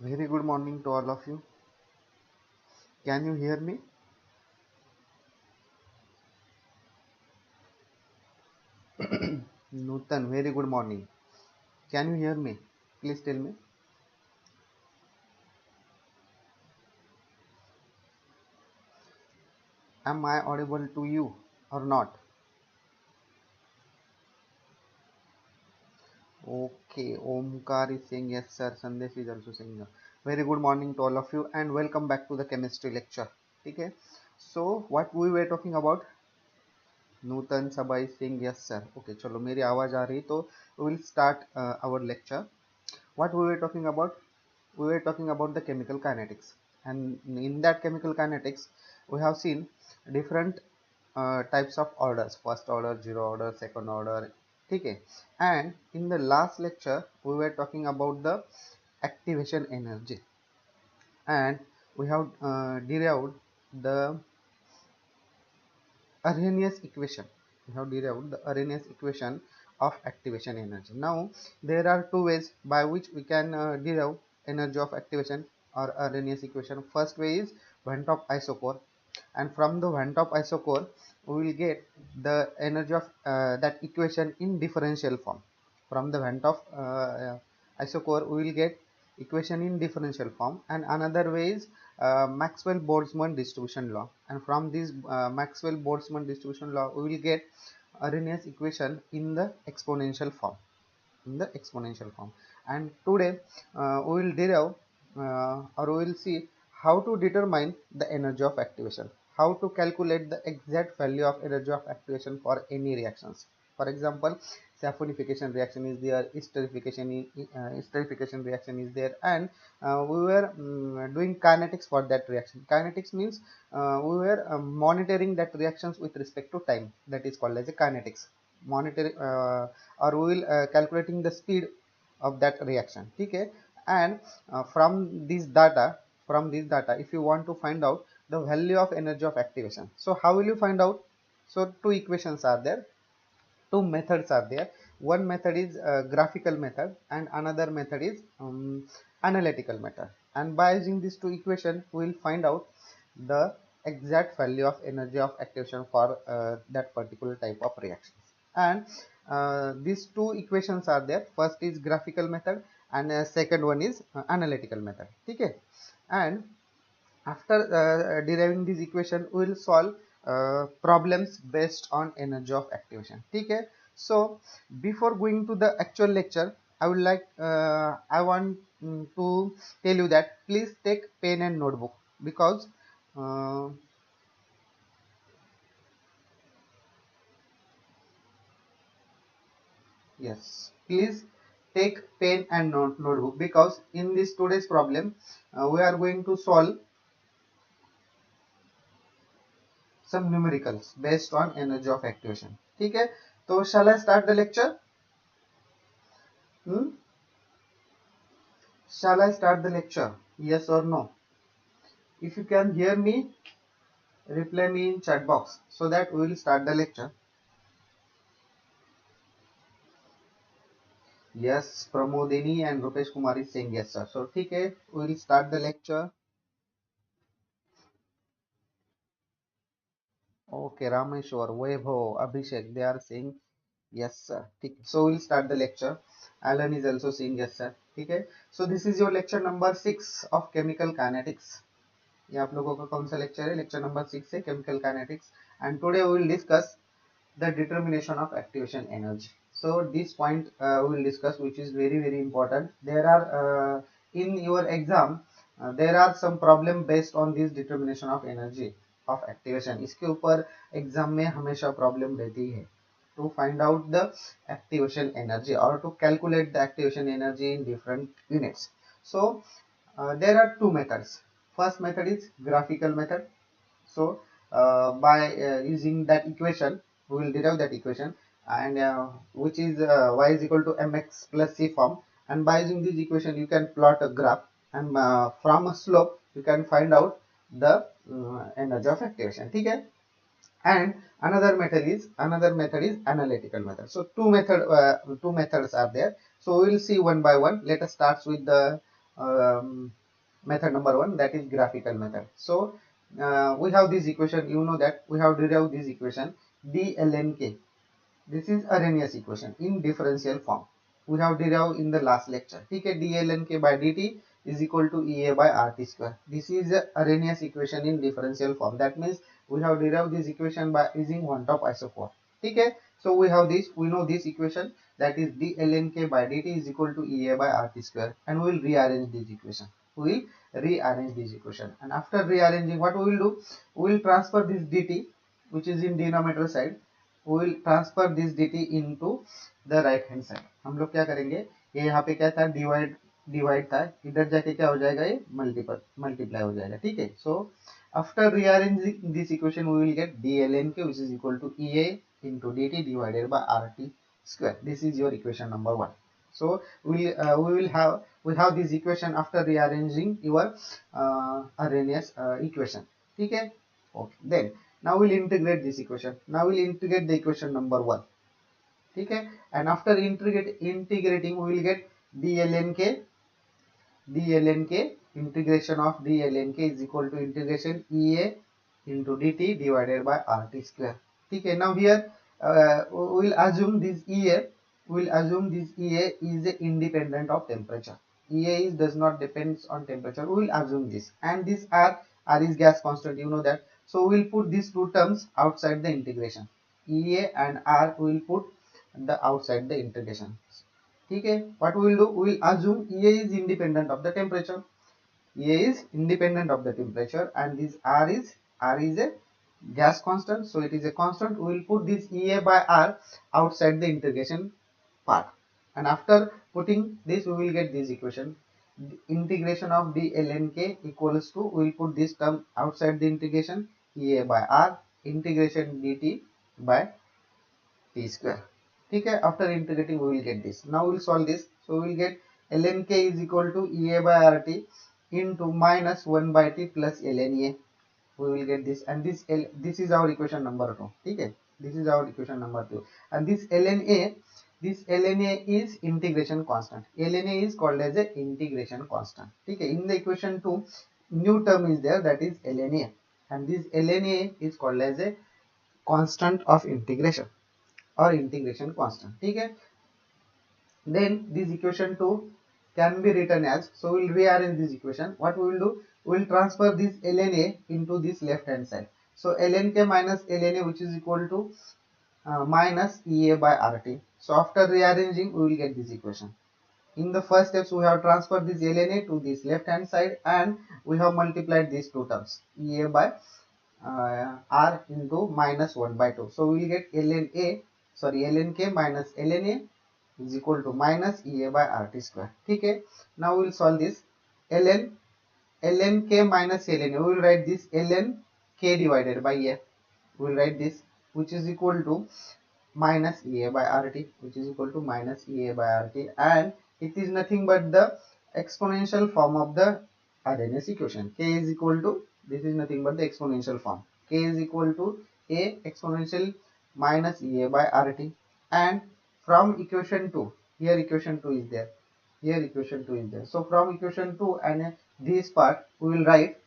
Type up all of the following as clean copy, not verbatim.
Very good morning to all of you. Can you hear me? Nutan, very good morning. Can you hear me? Please tell me. Am I audible to you or not? Okay, Omkar is saying yes, sir. Sandesh is also saying no. Very good morning to all of you and welcome back to the chemistry lecture. Okay, so what we were talking about? Nutan Sabha is saying yes, sir. Okay, चलो मेरी आवाज आ रही तो we will start our lecture. What we were talking about? We were talking about the chemical kinetics, and in that chemical kinetics we have seen different types of orders: first order, zero order, second order. Okay, and in the last lecture we were talking about the activation energy, and we have derived the Arrhenius equation. We have derived the Arrhenius equation of activation energy. Now there are two ways by which we can derive energy of activation or Arrhenius equation. First way is Van 't Hoff isochore, and from the Van 't Hoff isochore we will get the energy of that equation in differential form. From the Van 't Hoff isochore we will get equation in differential form, and another way is Maxwell-Boltzmann distribution law, and from this Maxwell-Boltzmann distribution law we will get Arrhenius equation in the exponential form. And today we will derive or we will see how to determine the energy of activation, how to calculate the exact value of energy of activation for any reactions. For example, saponification reaction is there, esterification reaction is there, and we were doing kinetics for that reaction. Kinetics means we were monitoring that reactions with respect to time. That is called as a kinetics. Monitoring or we will calculating the speed of that reaction. Okay, and from this data, if you want to find out the value of energy of activation, so how will you find out? So two equations are there, two methods are there. One method is graphical method and another method is analytical method, and by using these two equations we will find out the exact value of energy of activation for that particular type of reactions. And these two equations are there. First is graphical method and second one is analytical method. Okay, and after deriving this equation we will solve problems based on energy of activation. Okay, so before going to the actual lecture I would like I want to tell you that please take pen and notebook, because uh, yes, please take pen and notebook, because in this today's problem we are going to solve some numericals based on energy of activation. Okay, so shall I start the lecture? Hmm? Shall I start the lecture? Yes or no? If you can hear me, reply me in chat box so that we will start the lecture. Yes, Pramodini and Rupesh Kumar is saying yes, sir. So, okay, we will start the lecture. Okay, Rameshwar, Vaibhav, Abhishek, they are saying yes, sir. Okay. So, we'll start the lecture. Alan is also saying yes, sir. Okay. So, this is your lecture number 6 of chemical kinetics. ये आप लोगों का कौन सा lecture है? Lecture number 6 है chemical kinetics, and today we will discuss the determination of activation energy. So this point we will discuss, which is very important. There are in your exam there are some problem based on this determination of energy of activation. इसके ऊपर exam में हमेशा problem रहती है to find out the activation energy or to calculate the activation energy in different units. So there are two methods. First method is graphical method. So by using that equation we will derive that equation, and which is y is equal to mx plus c form, and by using this equation you can plot a graph, and from a slope you can find out the energy of activation. Okay, and another method is analytical method. So two methods are there, so we will see one by one. Let us start with the method number 1, that is graphical method. So we have this equation, you know that we have derived this equation dlnk. This is Arrhenius equation in differential form. We have derived in the last lecture. Okay, dlnk by dt is equal to Ea by RT square. This is a Arrhenius equation in differential form. That means we have derived this equation by using one top isoquant. Okay, so we have this, we know this equation, that is dlnk by dt is equal to Ea by RT square, and we will rearrange this equation. We will rearrange this equation, and after rearranging, what we will do, we will transfer this dt, which is in denominator side, we will transfer this dt into the right hand side. हम लोग क्या करेंगे, ये यहाँ पे क्या था, divide divide था, इधर जाके क्या हो जाएगा, ये मल्टीप्लाई हो जाएगा. ठीक है. So after rearranging this equation we will get dlnk which is equal to Ea into dt divided by RT square. This is your equation number 1. So we have this equation after rearranging your Arrhenius equation. ठीक है. Okay. Then now we'll integrate this equation. Now we'll integrate the equation number 1. Okay, and after integrating we will get dlnk integration of dlnk is equal to integration Ea into dt divided by RT square. Okay, now here we will assume this Ea is independent of temperature. Ea is does not depends on temperature. We will assume this, and this R is gas constant, you know that. So we will put these two terms outside the integration. Ea and R we will put the outside the integration. Okay, what we will do, we will assume Ea is independent of the temperature. Ea is independent of the temperature, and this R is a gas constant, so it is a constant. We will put this Ea by R outside the integration part, and after putting this we will get this equation. The integration of dlnk equals to, we will put this term outside the integration, Ea by R integration dt by t square. Okay, after integrating we will get this. Now we will solve this. So we will get lnk is equal to Ea by RT into minus 1 by t plus ln A. We will get this, and this is our equation number 2. Okay, this is our equation number 2, and this ln A is integration constant. ln A is called as a integration constant. Okay, in the equation 2 new term is there, that is ln A, and this ln A is called as a constant of integration or integration constant. Okay, then this equation 2 can be written as, so we will rearrange this equation. What we will do, we will transfer this ln A into this left hand side. So lnk minus ln A, which is equal to minus Ea by RT. So after rearranging we will get this equation. In the first steps we have transferred this ln A to this left hand side, and we have multiplied these two terms, Ea by R into minus 1 by 2. So we will get lnk minus ln A is equal to minus Ea by RT square. Okay, now we will solve this. lnk minus ln A, we will write this ln k divided by A. We will write this, which is equal to minus Ea by RT, which is equal to minus Ea by RT, and it is nothing but the exponential form of the Arrhenius equation. K is equal to, this is nothing but the exponential form. K is equal to A exponential minus Ea by RT, and from equation 2, here equation 2 is there, here equation 2 is there. So from equation 2 and this part we will write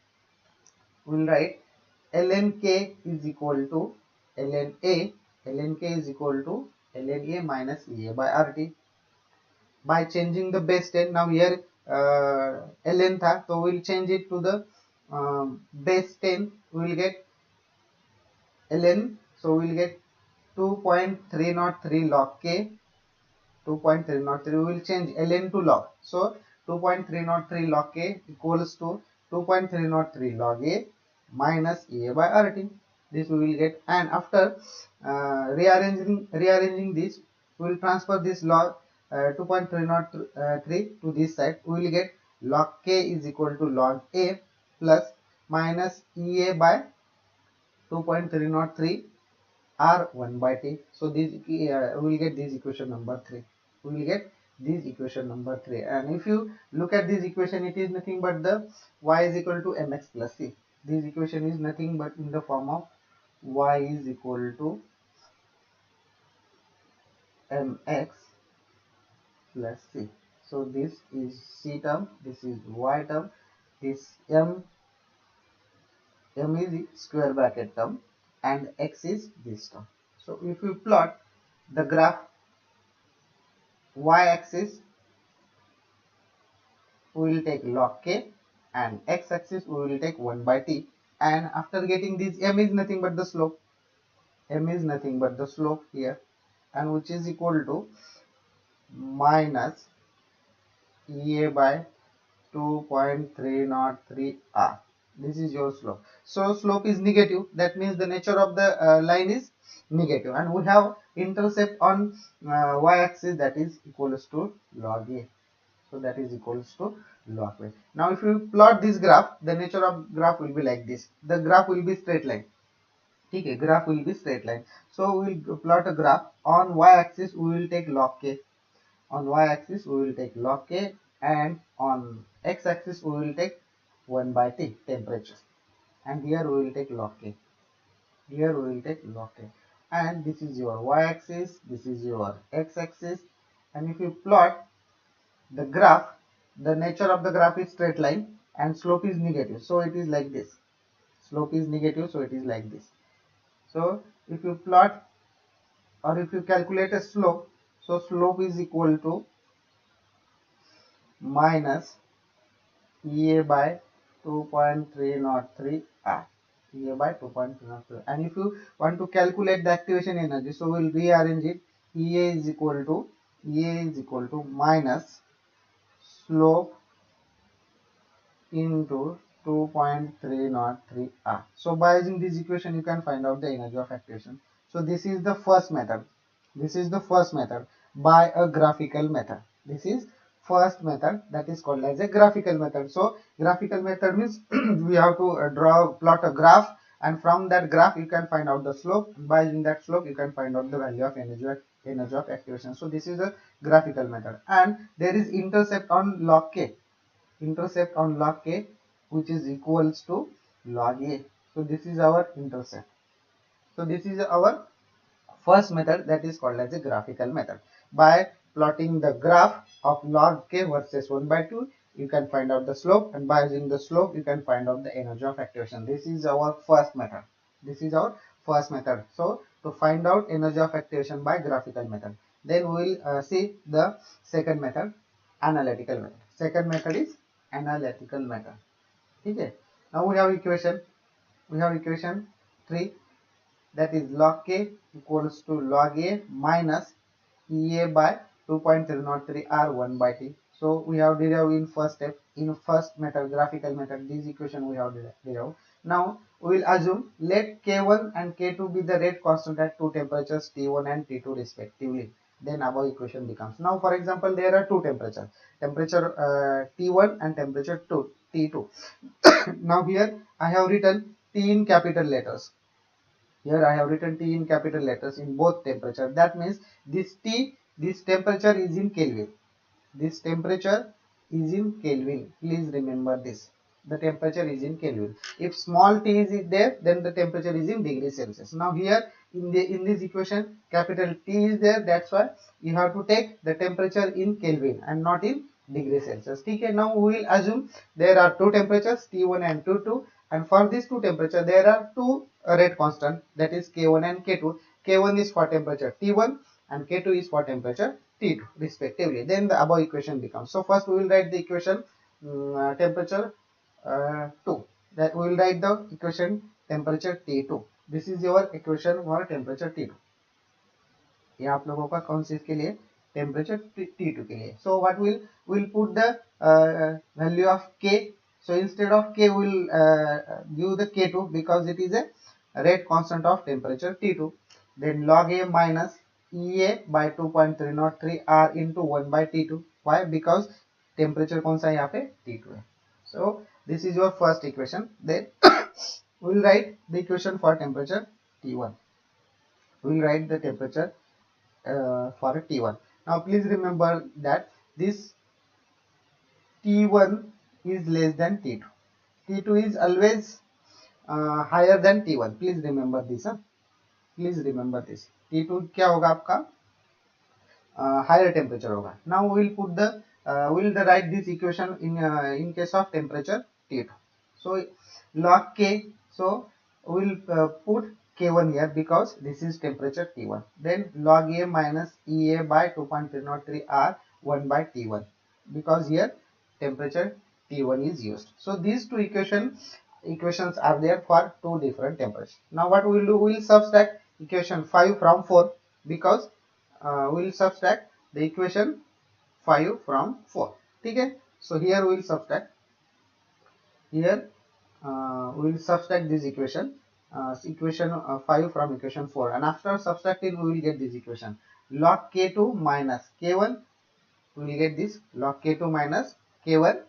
ln k is equal to ln A, ln k is equal to ln A minus Ea by RT. By changing the base 10, now here ln tha, so we will change it to the base 10. We will get ln, so we will get 2.303 log k, 2.303. We will change ln to log, so 2.303 log k equals to 2.303 log A minus Ea by RT. This we will get, and after rearranging this, we will transfer this log 2.303 to this side. We will get log k is equal to log A plus minus Ea by 2.303 R 1 by t. So this we will get this equation number 3. We will get this equation number 3, and if you look at this equation, it is nothing but the y is equal to mx plus c. This equation is nothing but in the form of y is equal to mx plus c. So this is C term, this is Y term, this M is square bracket term, and X is this term. So if you plot the graph, Y axis we will take log K, and X axis we will take 1 by T, and after getting this M is nothing but the slope, M is nothing but the slope here, and which is equal to minus EA by 2.303 R. This is your slope. So slope is negative, that means the nature of the line is negative, and we have intercept on y axis, that is equals to log A. So that is equals to log A. Now if you plot this graph, the nature of graph will be like this. The graph will be straight line. Okay, graph will be straight line. So we will plot a graph. On y axis we will take log K. On y axis we will take log K, and on x axis we will take 1 by T, temperature, and here we will take log K. Here we will take log K, and this is your y axis, this is your x axis, and if you plot the graph, the nature of the graph is straight line and slope is negative, so it is like this. Slope is negative, so it is like this. So if you plot, or if you calculate a slope, so slope is equal to minus EA by 2.303 R. EA by 2.303. And if you want to calculate the activation energy, so we'll rearrange it. EA is equal to minus slope into 2.303 R. So by using this equation, you can find out the energy of activation. So this is the first method. This is the first method by a graphical method. This is first method, that is called as a graphical method. So graphical method means we have to plot a graph, and from that graph you can find out the slope. By using that slope, you can find out the value of energy of activation. So this is a graphical method, and there is intercept on log K. Intercept on log K, which is equals to log A. So this is our intercept. So this is our first method, that is called as a graphical method. By plotting the graph of log K versus 1 by 2, you can find out the slope, and by using the slope you can find out the energy of activation. This is our first method. This is our first method. So to find out energy of activation by graphical method, then we will see the second method, analytical method. Second method is analytical method. Okay. Now we have equation. We have equation 3, that is log K equals to log A minus EA by 2.303 R 1 by T. So we have derived in first step, in first method, graphical method, this equation we have derived. Now we will assume let K1 and K2 be the rate constant at two temperatures T1 and T2 respectively. Then above equation becomes. Now for example, there are two temperatures, temperature T1 and temperature T2. Now here I have written T in capital letters. Here I have written T in capital letters in both temperature. That means this T, this temperature is in Kelvin. This temperature is in Kelvin. Please remember this. The temperature is in Kelvin. If small t is there, then the temperature is in degrees Celsius. Now here in this equation, capital T is there. That's why you have to take the temperature in Kelvin and not in degrees Celsius. Okay. Now we will assume there are two temperatures, T1 and T2, and for these two temperature there are two rate constant, that is K1 and K2. K1 is for temperature T1 and K2 is for temperature T2 respectively. Then the above equation becomes. So first we will write the equation temperature 2. That we will write the equation temperature T2. This is your equation for temperature T2. ये आप लोगों का कौन से इसके लिए temperature T2 के लिए. So what will put the value of K. So instead of K we will give the K2 because it is a rate constant of temperature T2. Then log A minus EA by 2.303 R into 1 by T2. Why? Because temperature कौन सा यहाँ पे T2 है. So this is your first equation. Then we will write the equation for temperature T1. We will write the temperature for T1. Now please remember that this T1 is less than T2. T2 is always higher than T1. Please remember this. Please remember this. T2 क्या होगा आपका higher temperature होगा. Now we will put the we'll write this equation in case of temperature T2. So log K, so we'll put K1 here because this is temperature T1. Then log A minus EA by 2.303 R 1 by T1, because here temperature T1 is used. So these two equations are there for two different temperatures. Now what we will do, we will subtract equation 5 from 4, because we will subtract the equation 5 from 4. Okay, so here we will subtract, here we will subtract this equation, equation 5 from equation 4, and after subtracting we will get this equation log K2 minus K1. We will get this log K2 minus K1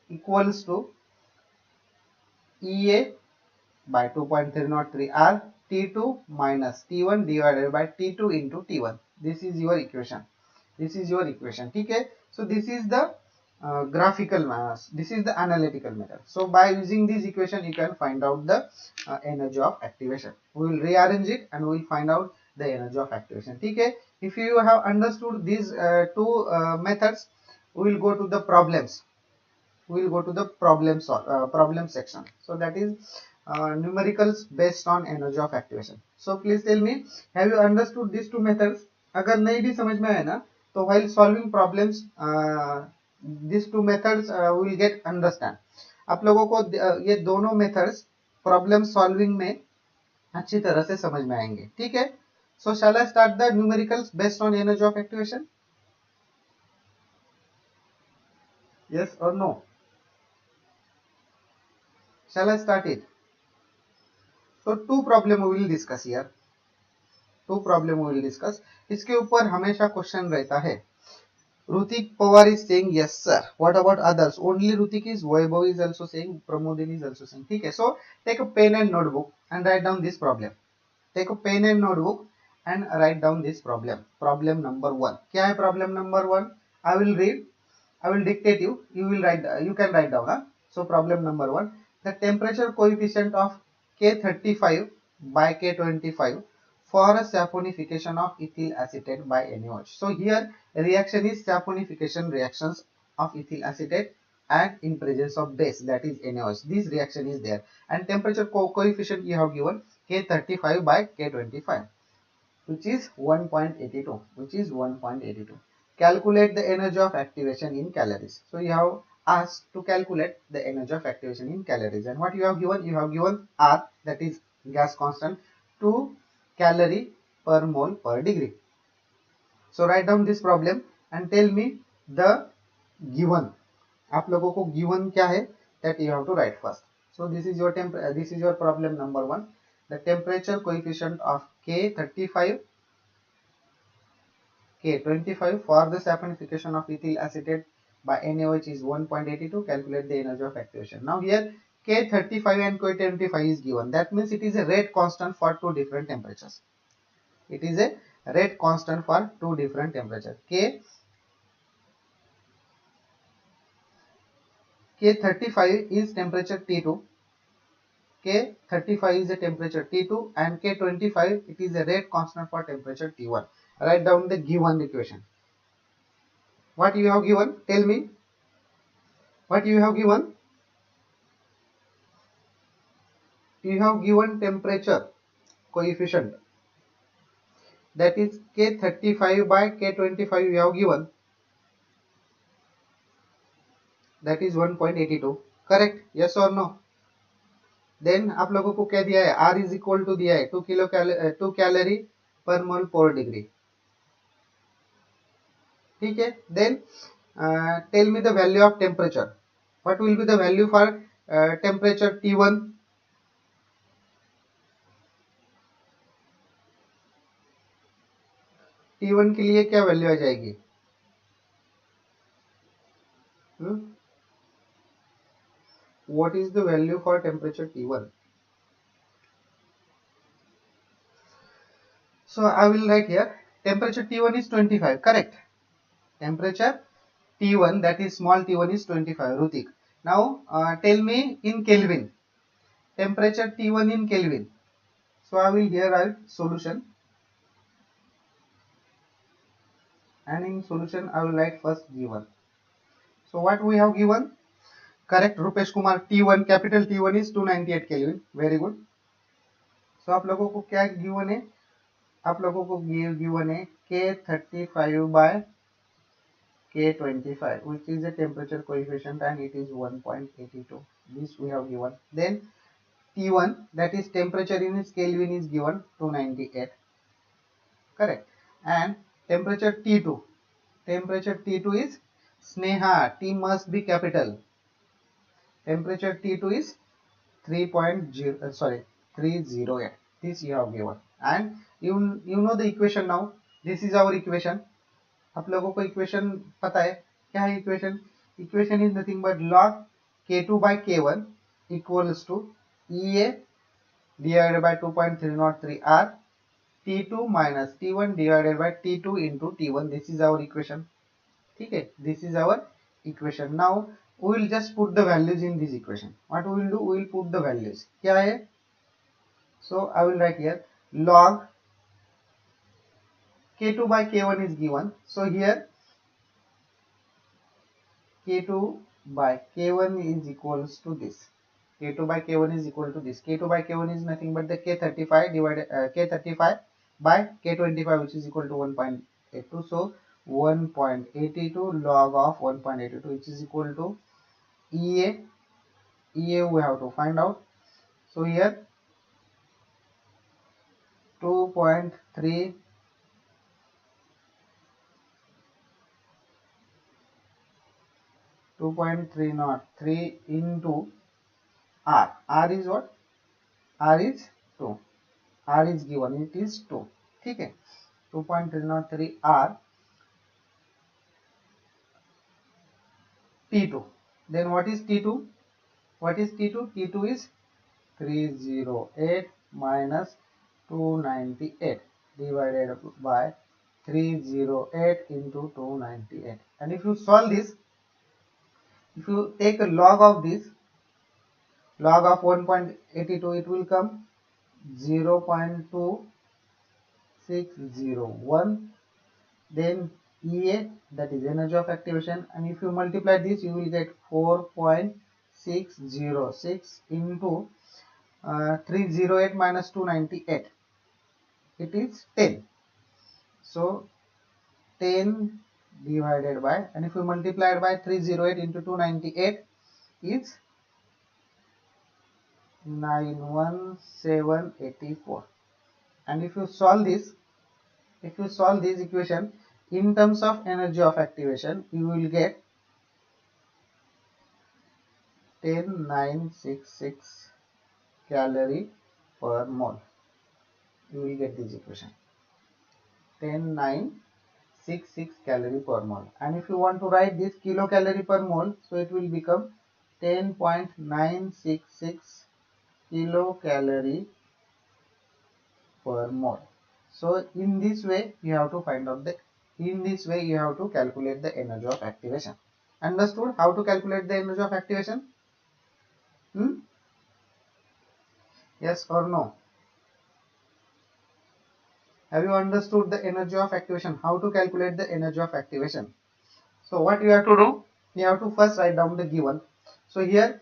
equals to EA by 2.303 R T2 minus T1 divided by T2 into T1. This is your equation. This is your equation. Okay. So this is the graphical mass. This is the analytical method. So by using this equation, you can find out the energy of activation. We will rearrange it and we will find out the energy of activation. Okay. If you have understood these two methods, we will go to the problems. We will go to the problem section. So that is numericals based on energy of activation. So please tell me, have you understood these two methods? अगर नहीं भी समझ में आए ना, तो while solving problems these two methods will get understand. आप लोगों को ये दोनों methods problem solving में अच्छी तरह से समझ में आएंगे. ठीक है? So shall I start the numericals based on energy of activation? Yes or no? Shall I start it? So two problem we will discuss here. Two problem we will discuss. इसके ऊपर हमेशा क्वेश्चन रहता है. Rutik Pawar is saying yes sir. What about others? Only Rutik is. Vaibhav is also saying. Pramodin is also saying. ठीक है. So take a pen and notebook and write down this problem. Take a pen and notebook and write down this problem. Problem number 1. क्या है problem number 1? I will read. I will dictate you. You will write. You can write down. Huh? So problem number 1. The temperature coefficient of K35 by K25 for a saponification of ethyl acetate by NaOH. So here reaction is saponification reactions of ethyl acetate and in presence of base, that is NaOH. This reaction is there, and temperature coefficient you have given K35 by K25, which is 1.82, which is 1.82. Calculate the energy of activation in calories. So you have asked to calculate the energy of activation in calories, and what you have given? You have given R, that is gas constant, 2 calorie per mole per degree. So write down this problem and tell me the given. आप लोगों को given क्या है? That you have to write first. So this is your problem number 1. The temperature coefficient of K35, K25 for the saponification of ethyl acetate by NaOH is 1.82. Calculate the energy of activation. Now here K35 and K25 is given. That means it is a rate constant for two different temperatures. It is a rate constant for two different temperatures. K35 is temperature T2. K35 is a temperature T2 and K25 it is a rate constant for temperature T1. Write down the given equation. What you have given? Tell me. What you have given? You have given temperature coefficient. That is K35 by K25 you have given. That is 1.82. Correct? Yes or no? Then आप लोगों को क्या दिया है? R is equal to दिया है 2 calorie per mole per degree. ठीक है? Then tell me the value of temperature. What will be the value for temperature T1? T1 के लिए क्या वैल्यू आ जाएगी? What is the value for temperature T1? So I will write here temperature T1 is 25. Correct? Temperature T1, that is small t1, is 25. Rutik. Now tell me in Kelvin. Temperature T1 in Kelvin. So I will here write solution. And in solution I will write first given. So what we have given? Correct, Rupesh Kumar. T1, capital T1 is 298 Kelvin. Very good. So आप लोगों को क्या given है? आप लोगों को given है K35 by K25, which is the temperature coefficient, and it is 1.82. This we have given. Then T1, that is temperature in Kelvin, is given 298. Correct. And temperature T2. Temperature T2 is Sneha. T must be capital. Temperature T2 is 308. This you have given. And you know the equation now. This is our equation. आप लोगों को equation पता है क्या है equation? Equation is nothing but log K2 by K1 equals to EA divided by 2.303 R T2 minus T1 divided by T2 into T1. This is our equation. ठीक है, this is our equation. Now we will just put the values in this equation. What we will do? We will put the values. क्या है? So I will write here log K2 by K1 is given. So here K2 by K1 is equals to this. K2 by K1 is equal to this. K2 by K1 is nothing but the K35 divided K35 by K25, which is equal to 1.82. So 1.82 log of 1.82, which is equal to EA. EA we have to find out. So here 2.3 2.303 into R. R is what? R is 2. R is given, it is 2. ठीक है, 2.303 R T2. Then what is T2? What is T2? T2 is 308 minus 298 divided by 308 into 298. And if you solve this, if you take a log of this, log of 1.82, it will come 0.2601. Then EA, that is energy of activation, and if you multiply this, you will get 4.606 into 308 minus 298. It is 10. So 10 divided by, and if you multiply it by 308 into 298 is 91784. And if you solve this equation in terms of energy of activation, you will get 10966 calorie per mole. You will get this equation, 10966 calorie per mole. And if you want to write this kilocalorie per mole, so it will become 10.966 kilocalorie per mole. So in this way you have to find out you have to calculate the energy of activation. Understood how to calculate the energy of activation? Yes or no? Have you understood the energy of activation? How to calculate the energy of activation? So what you have to do? You have to first write down the given. So here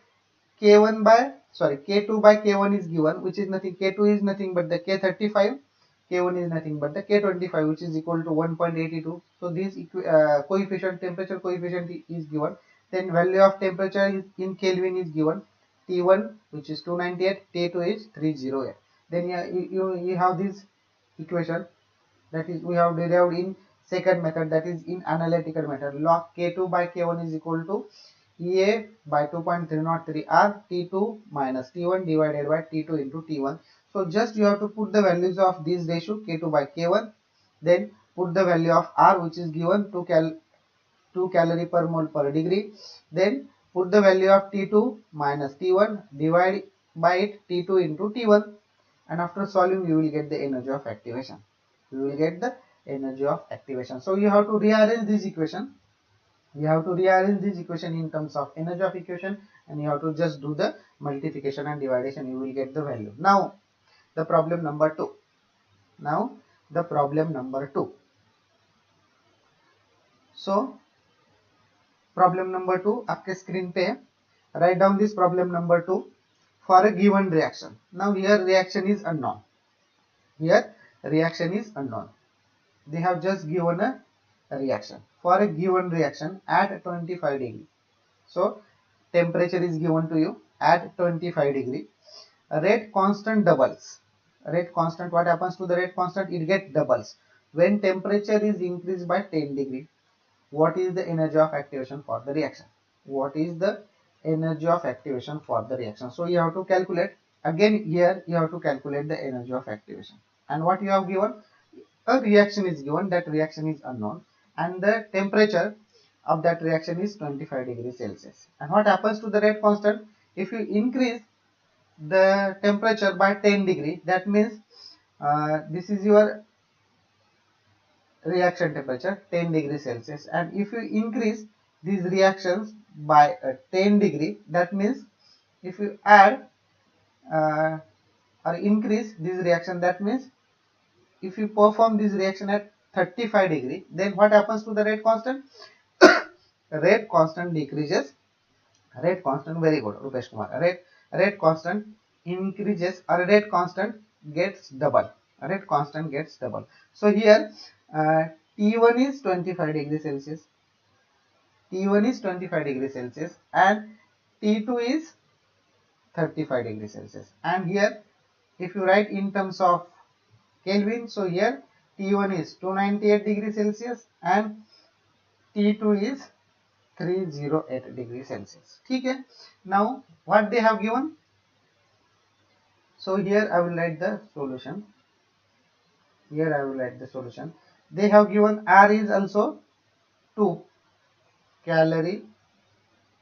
K2 by K1 is given, which is nothing. K2 is nothing but the K35. K1 is nothing but the K25, which is equal to 1.82. So this coefficient, temperature coefficient is given. Then value of temperature in Kelvin is given. T1, which is 298. T2 is 308. Then you have this equation, that is we have derived in second method, that is in analytical method. Log K2 by K1 is equal to EA by 2.303 R T2 minus T1 divided by T2 into T1. So just you have to put the values of this ratio K2 by K1, then put the value of R, which is given 2 calorie per mole per degree, then put the value of T2 minus T1, divide by it T2 into T1, and after solving you will get the energy of activation. You will get the energy of activation. So you have to rearrange this equation. You have to rearrange this equation in terms of energy of equation, and you have to just do the multiplication and division. You will get the value. Now the problem number 2. So problem number 2 आपके screen पे है. Write down this problem number 2 for a given reaction. Now here reaction is unknown. Here reaction is unknown. They have just given a reaction. For a given reaction at 25 degree. So temperature is given to you at 25 degree. Rate constant doubles. Rate constant, what happens to the rate constant? It gets doubles. When temperature is increased by 10 degree, what is the energy of activation for the reaction? What is the energy of activation for the reaction? So you have to calculate. Again here you have to calculate the energy of activation. And what you have given? A reaction is given. That reaction is unknown. And the temperature of that reaction is 25 degrees Celsius. And what happens to the rate constant? If you increase the temperature by 10 degree, that means this is your reaction temperature 10 degrees Celsius, and if you increase these reactions by 10 degree, that means if you add or increase this reaction, that means if you perform this reaction at 35 degree, then what happens to the rate constant? Rate constant decreases. Rate constant, very good Rupesh Kumar. Rate constant increases, or rate constant gets double. Rate constant gets double. So here uh, T1 is 25 degrees Celsius. T1 is 25 degrees Celsius and T2 is 35 degrees Celsius. And here if you write in terms of Kelvin, so here T1 is 298 degrees Celsius and T2 is 308 degrees Celsius. Okay. Now what they have given? So here I will write the solution. Here I will write the solution. They have given R is also 2 calorie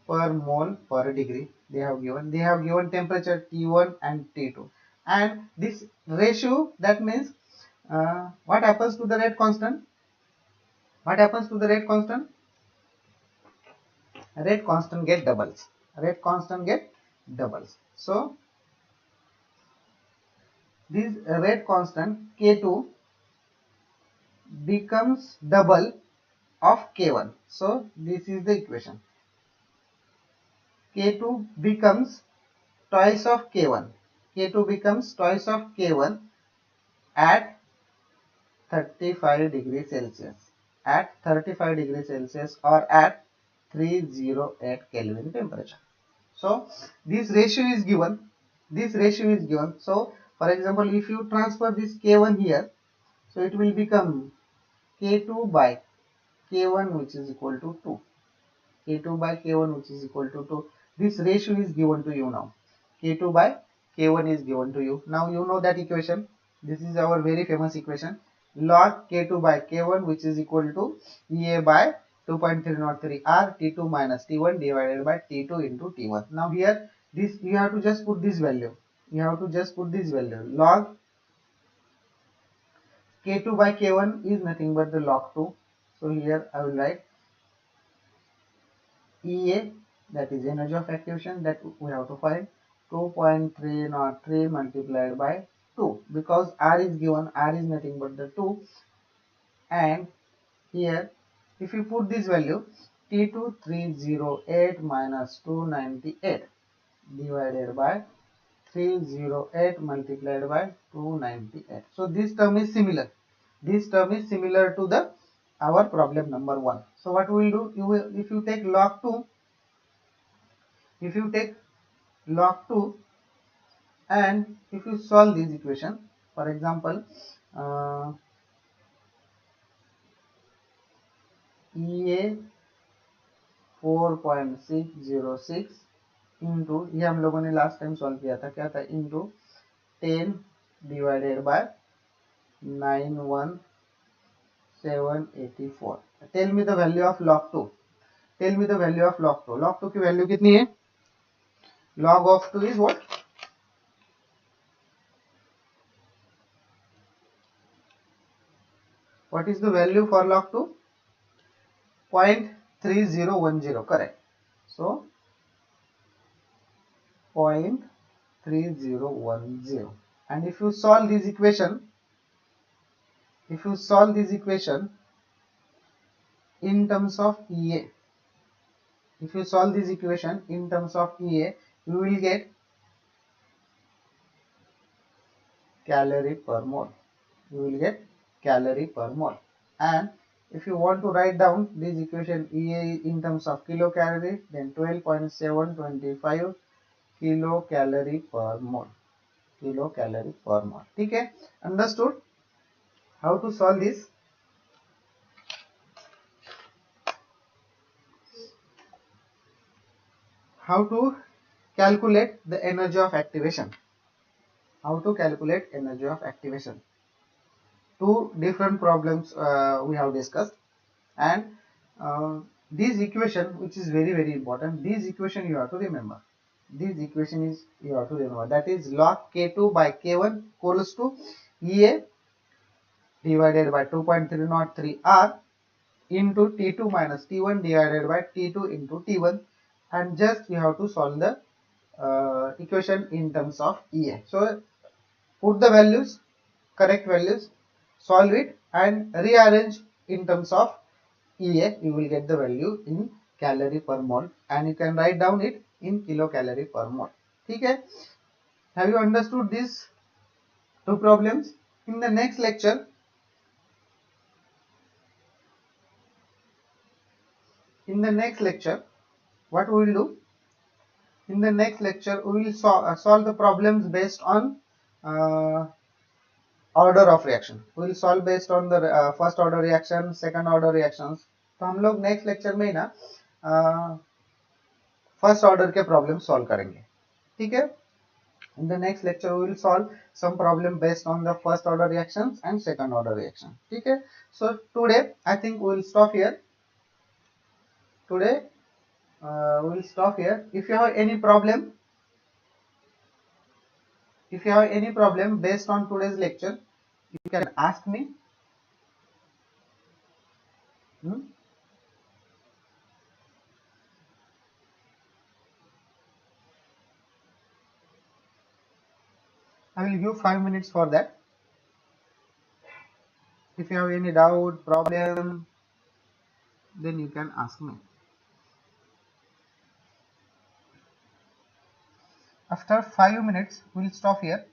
per mole per degree. They have given temperature T1 and T2, and this ratio, that means what happens to the rate constant? What happens to the rate constant? Rate constant get doubles. Rate constant get doubles. So this rate constant K2 becomes double of K1. So this is the equation. K2 becomes twice of K1. K2 becomes twice of K1 at 35 degrees Celsius. At 35 degrees Celsius or at 308 Kelvin temperature. So this ratio is given. This ratio is given. So for example, if you transfer this K1 here, so it will become K2 by K1, which is equal to 2. K2 by K1, which is equal to 2. This ratio is given to you now. K2 by K1 is given to you. Now you know that equation. This is our very famous equation. Log K2 by K1, which is equal to EA by 2.303 R T2 minus T1 divided by T2 into T1. Now here this you have to just put this value. You have to just put this value. Log K2 by K1 is nothing but the log 2. So here I will write EA, that is energy of activation, that we have to find 2.303 multiplied by 2, because R is given. R is nothing but the 2, and here if you put this value, T2 308 minus 298 divided by 308 multiplied by 298. So this term is similar. This term is similar to the our problem number 1. So what we will do, if you take log 2, if you take log 2 and if you solve this equation, for example, EA 4.606 into, ये हम लोगों ने last time solve किया था, क्या था, into 10 divided by 91784. Tell me the value of log 2. Tell me the value of log 2. log 2 की value कितनी है? log of 2 is what? What is the value for log 2? 0.3010, correct. So 0.3010, and if you solve this equation, in terms of EA, if you solve this equation in terms of EA, you will get calorie per mole. You will get calorie per mole. And if you want to write down this equation EA in terms of kilocalorie, then 12.725 kilocalorie per mole. Kilocalorie per mole. Okay, understood how to solve this? How to calculate the energy of activation? How to calculate energy of activation? Two different problems we have discussed, and this equation, which is very important, this equation you have to remember. This equation is you have to remember, that is log K2 by K1 equals to EA divided by 2.303 R into T2 minus T1 divided by T2 into T1, and just we have to solve the equation in terms of EA. So put the values, correct values, solve it and rearrange in terms of EA. You will get the value in calorie per mole, and you can write down it in kilocalorie per mole. Okay, have you understood these two problems? In the next lecture, what we will do? In the next lecture, we will solve the problems based on order of reaction. We will solve based on the first order reaction, second order reactions. तो हम लोग next lecture में ना first order के problem solve करेंगे. ठीक है. In the next lecture we will solve some problem based on the first order reactions and second order reaction. ठीक है. So today I think we will stop here. Today we will stop here. If you have any problem based on today's lecture, you can ask me. I will give 5 minutes for that. If you have any doubt, problem, then you can ask me. After 5 minutes, we will stop here.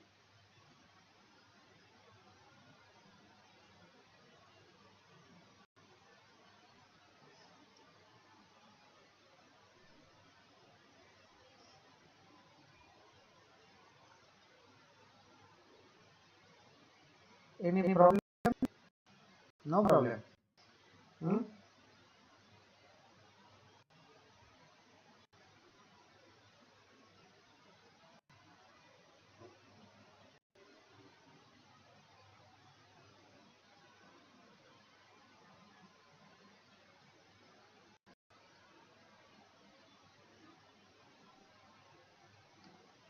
Any problem? No problem.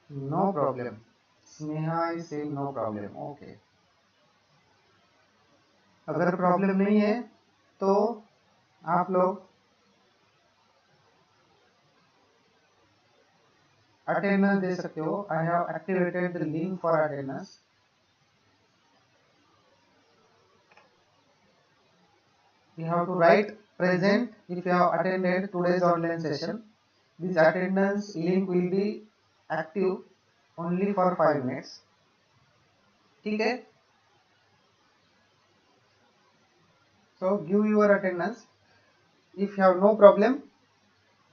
No problem. Sneha is saying no problem. Okay. अगर problem नहीं है तो आप लोग attendance दे सकते हो. I have activated the link for attendance. You have to write present if you have attended today's online session. This attendance link will be active only for 5 minutes. ठीक है. So give your attendance. If you have no problem,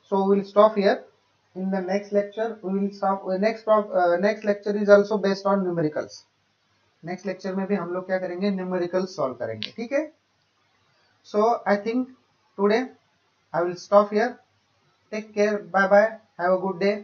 so we will stop here. In the next lecture, we will stop. Next lecture is also based on numericals. Next lecture में भी हम लोग क्या करेंगे? Numericals solve करेंगे. ठीक है? So I think today I will stop here. Take care. Bye bye. Have a good day.